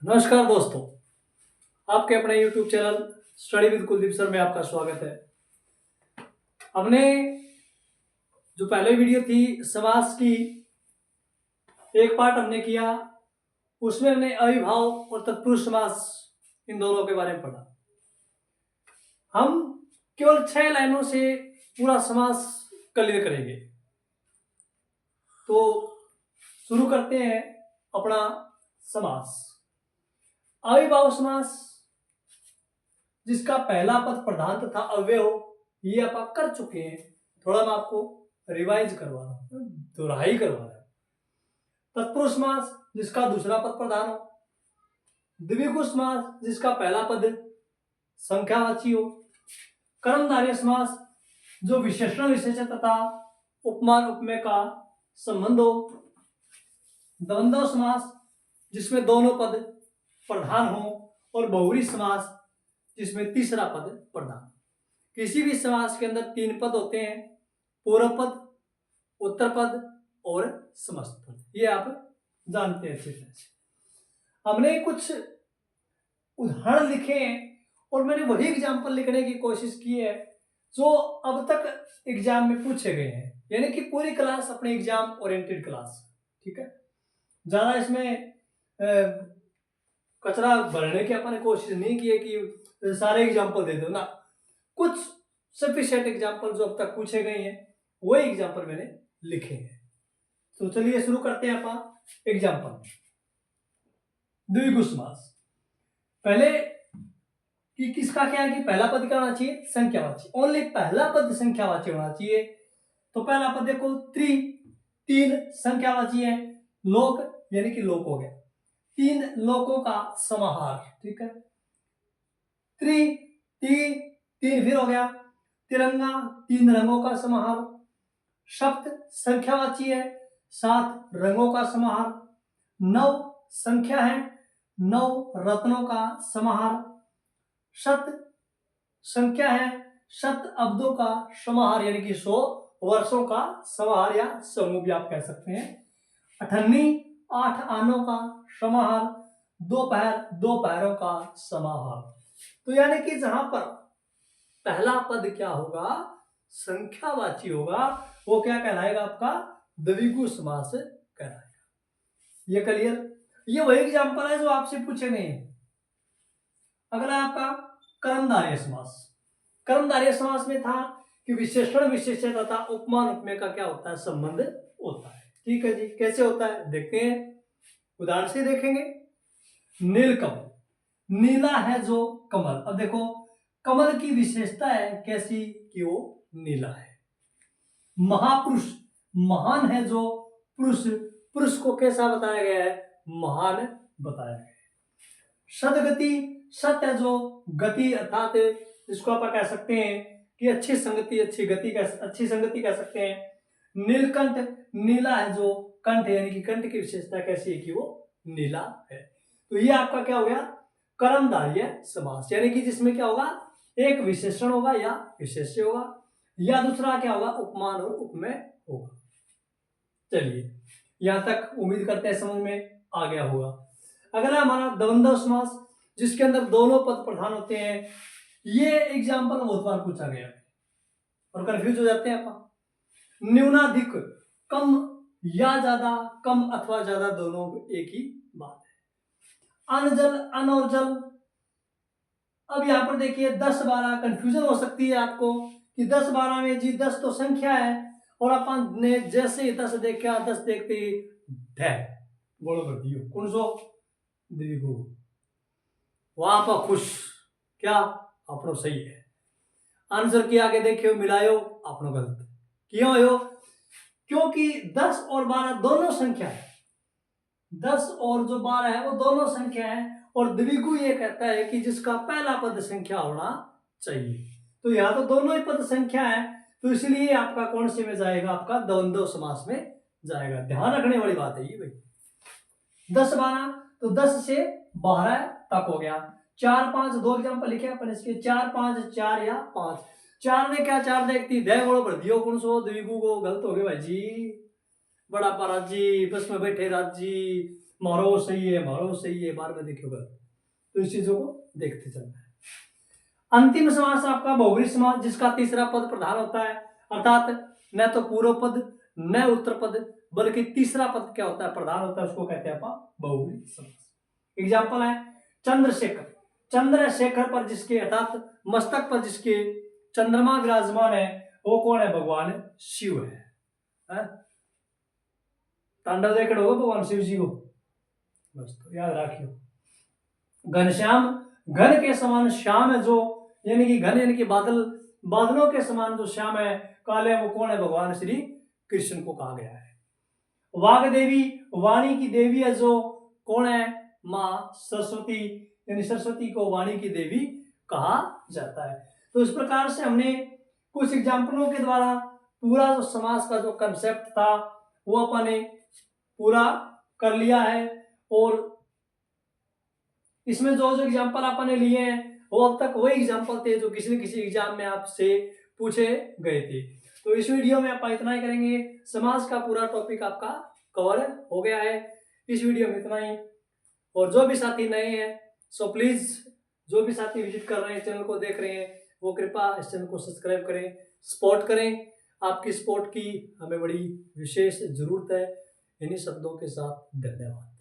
नमस्कार दोस्तों, आपके अपने YouTube channel study with Kuldeep sir में आपका स्वागत है। हमने जो पहले वीडियो थी समास की, एक पार्ट हमने किया, उसमें हमने अविभाव और तत्पुरुष समास इन दोनों के बारे में पढ़ा। हम केवल 6 लाइनों से पूरा समास क्लियर करेंगे। तो शुरू करते हैं अपना समास। अविभाव समास, जिसका पहला पद प्रधान तथा अव्यय हो, ये आप कर चुके हैं। थोड़ा मैं आपको रिवाइज करवा रहा हूं, दोहराई करवा रहा हूं। तत्पुरुष समास, जिसका दूसरा पद प्रधान हो। द्विगु समास, जिसका पहला पद संख्यावाची हो। कर्मधारय समास, जो विशेषण विशेषण तथा उपमान उपमेय का संबंध हो। द्वंद्व समास, जिसमें दोनों पद प्रधान हो। और बहुव्रीहि समास, जिसमें तीसरा पद प्रधान। किसी भी समास के अंदर 3 पद होते हैं, पूर्व पद, उत्तर पद और समस्त पद। ये आप जानते हैं अच्छी तरह से। हमने कुछ उदाहरण लिखे हैं और मैंने वही एग्जाम्पल लिखने की कोशिश की है जो अब तक एग्जाम में पूछे गए हैं, यानी कि पूरी क्लास अपने एग्जाम ओरिएंटेड क्लास। ठीक है, ज्यादा इसमें कचरा भरने की अपने कोशिश नहीं की है कि सारे एग्जाम्पल दे दो ना। कुछ सफिशिएंट एग्जाम्पल जो अब तक पूछे गए हैं वही एग्जाम्पल मैंने लिखे हैं। तो चलिए शुरू करते हैं अपन एग्जाम्पल। द्विगु समास, पहले कि किसका क्या है कि पहला पद क्या होना चाहिए, संख्यावाची। ओनली पहला पद संख्यावाची होना चाहिए। तो पहला पद देखो, 3 संख्यावाची है। लोक यानी कि लोक हो गया, 3 लोकों का समाहार। ठीक है, 3 फिर हो गया। तिरंगा, 3 रंगों का समाहार। सप्त संख्यावाची है, 7 रंगों का समाहार। 9 संख्या है, 9 रत्नों का समाहार। शत संख्या है, शत अब्दों का समाहार, यानी कि 100 वर्षों का समाहार या समूह भी आप कह सकते हैं। 8 आनों का समाहार। 2 पहरों का समाहार। तो यानी कि जहां पर पहला पद क्या होगा, संख्यावाची होगा, वो क्या कहलाएगा, आपका द्विगु समास कहलाएगा। ये क्लियर? ये वही एग्जांपल है जो आपसे पूछे गए हैं। अगला आपका कर्मधारय समास। कर्मधारय समास में था कि विशेषण विशेषण तथा उपमान उपमेय का क्या होता है, संबंध होता है। ठीक है जी, कैसे होता है देखते हैं, उदाहरण से देखेंगे। नीलकमल, नीला है जो कमल। अब देखो, कमल की विशेषता है कैसी कि वो नीला है। महापुरुष, महान है जो पुरुष, पुरुष को कैसा बताया गया है, महान बताया गया है। सदगति, सत है जो गति, अर्थात जिसको आप कह सकते हैं कि अच्छी संगति, अच्छी संगति कह सकते हैं। नीलकंठ, नीला है जो कंठ, यानी कि कंठ की विशेषता कैसी है कि वो नीला है। तो ये आपका क्या हो गया, कर्मधारय समास, यानी कि जिसमें क्या होगा, एक विशेषण होगा या विशेष्य होगा, या दूसरा क्या होगा, उपमान और उपमेय होगा। चलिए यहां तक उम्मीद करते हैं समझ में आ गया होगा। अगला हमारा द्वंद्व समास, जिसके अंदर दोनों पद प्रधान होते हैं। ये एग्जाम्पल बहुत बार पूछा गया है और कंफ्यूज हो जाते हैं अपन। न्यूनाधिक, कम या ज्यादा, कम अथवा ज्यादा दोनों एक ही बात है। अनजल, अन और जल। अब यहां पर देखिए 10 12 कंफ्यूजन हो सकती है आपको कि 10 12 में जी 10 तो संख्या है और अपन ने जैसे ही 10 देखा, 10 देखते ही बोलो कर दियो कौन सो द्विगु, वहां पर खुश, क्या अपनो सही है। आंसर के आगे देखियो मिलायो, अपनो गलत। क्यों हो, क्योंकि 10 और 12 दोनों संख्या है। 10 और जो 12 है वो दोनों संख्या है, और द्विगु ये कहता है कि जिसका पहला पद संख्या होना चाहिए। तो यहां तो दोनों ही पद संख्या है, तो इसलिए आपका कौन से में जाएगा, आपका द्वंद्व समास में जाएगा। ध्यान रखने वाली बात है ये भाई। 10 12, तो 10 से 12 तक हो गया। 4 5, 2 एग्जाम्पल लिखे अपन इसके। 4 5, 4 या 5। 4 ने क्या 4 देखती दे बोलो भर दियो कौन सो द्विगु को, गलत हो गए भाई जी। बड़ा पारा जी, बस में बैठे राज जी, मारो सही है, मारो सही है, बार में देखिएगा। तो इस चीजों को देखते चलना है। अंतिम समास आपका बहुब्रीहि समास, जिसका तीसरा पद प्रधान होता है, अर्थात न तो पूर्व पद न उत्तर पद, बल्कि तीसरा पद क्या होता है, प्रधान होता है, उसको कहते हैं आप बहुब्रीहि समास। एग्जाम्पल है चंद्रशेखर। चंद्रशेखर पर जिसके अर्थात मस्तक पर जिसके चंद्रमा विराजमान है, वो कौन है, भगवान शिव है? तांडव देख रहे होगा भगवान शिव जी को, बस तो याद रखियो। घनश्याम, घन के समान श्याम है जो, यानी कि घन यानी कि बादल, बादलों के समान जो श्याम है, काले, वो कौन है, भगवान श्री कृष्ण को कहा गया है। वाग देवी, वाणी की देवी है जो, कौन है, मां सरस्वती, यानी सरस्वती को वाणी की देवी कहा जाता है। तो इस प्रकार से हमने कुछ एग्जाम्पलों के द्वारा पूरा जो समास का जो कंसेप्ट था वो अपने पूरा कर लिया है। और इसमें जो जो एग्जाम्पल आपने लिए हैं वो अब तक वही एग्जाम्पल थे जो किसी न किसी एग्जाम में आपसे पूछे गए थे। तो इस वीडियो में आप इतना ही करेंगे, समाज का पूरा टॉपिक आपका कवर हो गया है। इस वीडियो में इतना ही। और जो भी साथी नए हैं, सो प्लीज, जो भी साथी विजिट कर रहे हैं, चैनल को देख रहे हैं, वो कृपया इस चैनल को सब्सक्राइब करें, सपोर्ट करें। आपकी सपोर्ट की हमें बड़ी विशेष जरूरत है। इन्हीं शब्दों के साथ धन्यवाद।